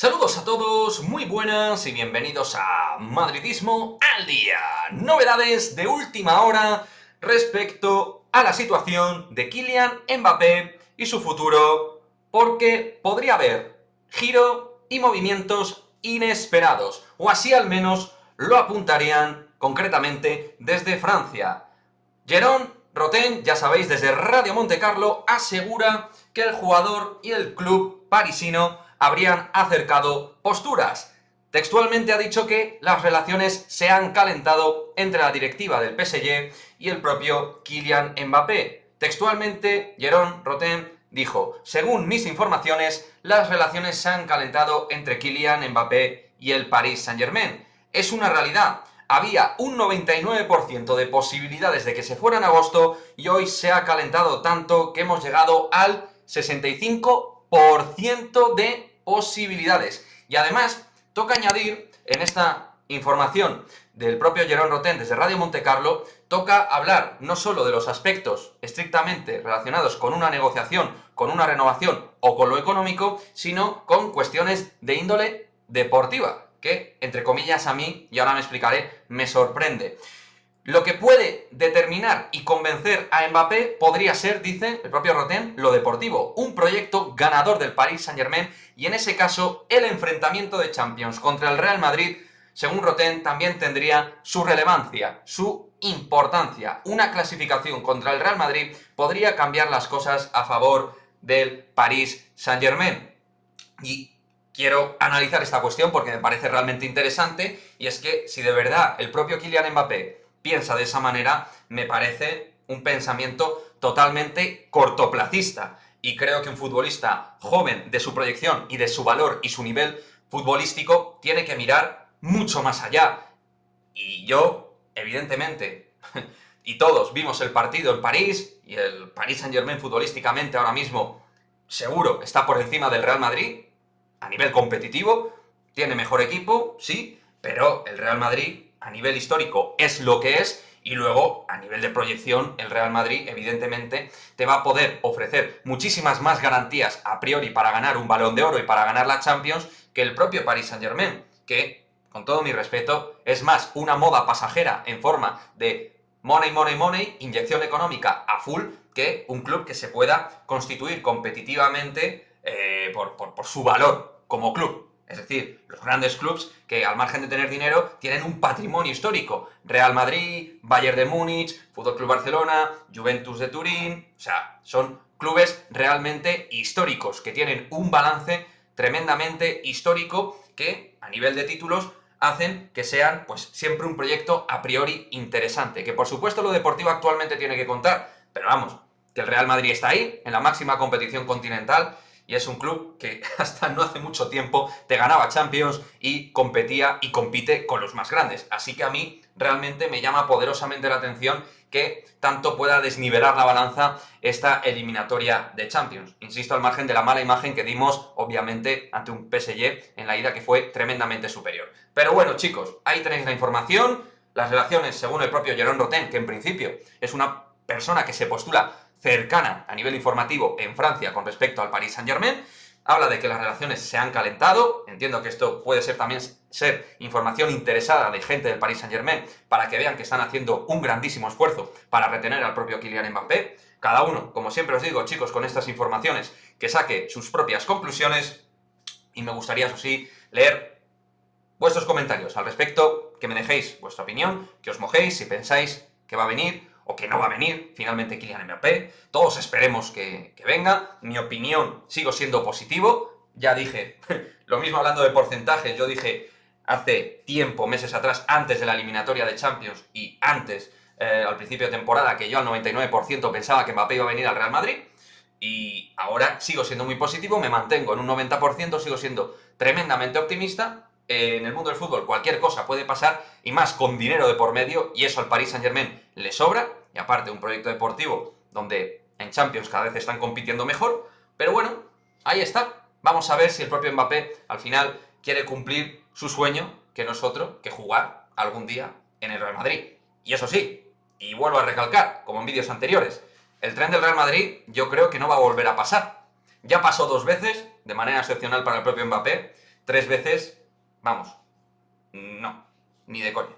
Saludos a todos, muy buenas y bienvenidos a Madridismo al Día. Novedades de última hora respecto a la situación de Kylian Mbappé y su futuro, porque podría haber giro y movimientos inesperados, o así al menos lo apuntarían concretamente desde Francia. Jérôme Rotten, ya sabéis, desde Radio Montecarlo, asegura que el jugador y el club parisino habrían acercado posturas. Textualmente ha dicho que las relaciones se han calentado entre la directiva del PSG y el propio Kylian Mbappé. Textualmente, Jérôme Rotten dijo: según mis informaciones, las relaciones se han calentado entre Kylian Mbappé y el Paris Saint-Germain. Es una realidad. Había un 99% de posibilidades de que se fuera en agosto y hoy se ha calentado tanto que hemos llegado al 65% de posibilidades. Y además, toca añadir en esta información del propio Jérôme Rotten desde Radio Montecarlo, toca hablar no solo de los aspectos estrictamente relacionados con una negociación, con una renovación o con lo económico, sino con cuestiones de índole deportiva, que, entre comillas, a mí, y ahora me explicaré, me sorprende. Lo que puede determinar y convencer a Mbappé podría ser, dice el propio Rotten, lo deportivo, un proyecto ganador del Paris Saint-Germain, y en ese caso el enfrentamiento de Champions contra el Real Madrid, según Rotten, también tendría su relevancia, su importancia. Una clasificación contra el Real Madrid podría cambiar las cosas a favor del Paris Saint-Germain. Y quiero analizar esta cuestión porque me parece realmente interesante, y es que si de verdad el propio Kylian Mbappé piensa de esa manera, me parece un pensamiento totalmente cortoplacista. Y creo que un futbolista joven, de su proyección y de su valor y su nivel futbolístico, tiene que mirar mucho más allá. Y yo, evidentemente, y todos vimos el partido en París, y el Paris Saint-Germain futbolísticamente ahora mismo seguro está por encima del Real Madrid a nivel competitivo, tiene mejor equipo, sí, pero el Real Madrid a nivel histórico es lo que es, y luego a nivel de proyección el Real Madrid evidentemente te va a poder ofrecer muchísimas más garantías a priori para ganar un Balón de Oro y para ganar la Champions que el propio Paris Saint-Germain, que, con todo mi respeto, es más una moda pasajera en forma de money, money, money, inyección económica a full, que un club que se pueda constituir competitivamente por su valor como club. Es decir, los grandes clubs que, al margen de tener dinero, tienen un patrimonio histórico. Real Madrid, Bayern de Múnich, Fútbol Club Barcelona, Juventus de Turín. O sea, son clubes realmente históricos, que tienen un balance tremendamente histórico que, a nivel de títulos, hacen que sean, pues, siempre un proyecto a priori interesante. Que, por supuesto, lo deportivo actualmente tiene que contar, pero vamos, que el Real Madrid está ahí, en la máxima competición continental, y es un club que hasta no hace mucho tiempo te ganaba Champions y competía y compite con los más grandes. Así que a mí realmente me llama poderosamente la atención que tanto pueda desnivelar la balanza esta eliminatoria de Champions. Insisto, al margen de la mala imagen que dimos, obviamente, ante un PSG en la ida que fue tremendamente superior. Pero bueno, chicos, ahí tenéis la información. Las relaciones, según el propio Jérôme Rotten, que en principio es una persona que se postula cercana a nivel informativo en Francia con respecto al Paris Saint-Germain, habla de que las relaciones se han calentado. Entiendo que esto puede ser también información interesada de gente del Paris Saint-Germain para que vean que están haciendo un grandísimo esfuerzo para retener al propio Kylian Mbappé. Cada uno, como siempre os digo, chicos, con estas informaciones, que saque sus propias conclusiones, y me gustaría, eso sí, leer vuestros comentarios al respecto, que me dejéis vuestra opinión, que os mojéis si pensáis que va a venir o que no va a venir finalmente Kylian Mbappé. Todos esperemos que venga. Mi opinión, sigo siendo positivo. Ya dije, lo mismo hablando de porcentajes, yo dije hace tiempo, meses atrás, antes de la eliminatoria de Champions y antes, al principio de temporada, que yo al 99% pensaba que Mbappé iba a venir al Real Madrid. Y ahora sigo siendo muy positivo, me mantengo en un 90%, sigo siendo tremendamente optimista. En el mundo del fútbol cualquier cosa puede pasar, y más con dinero de por medio, y eso al Paris Saint-Germain le sobra, y aparte un proyecto deportivo donde en Champions cada vez están compitiendo mejor. Pero bueno, ahí está. Vamos a ver si el propio Mbappé al final quiere cumplir su sueño, que no es otro que jugar algún día en el Real Madrid. Y eso sí, y vuelvo a recalcar, como en vídeos anteriores, el tren del Real Madrid yo creo que no va a volver a pasar. Ya pasó 2 veces, de manera excepcional para el propio Mbappé. 3 veces, vamos, no, ni de coña.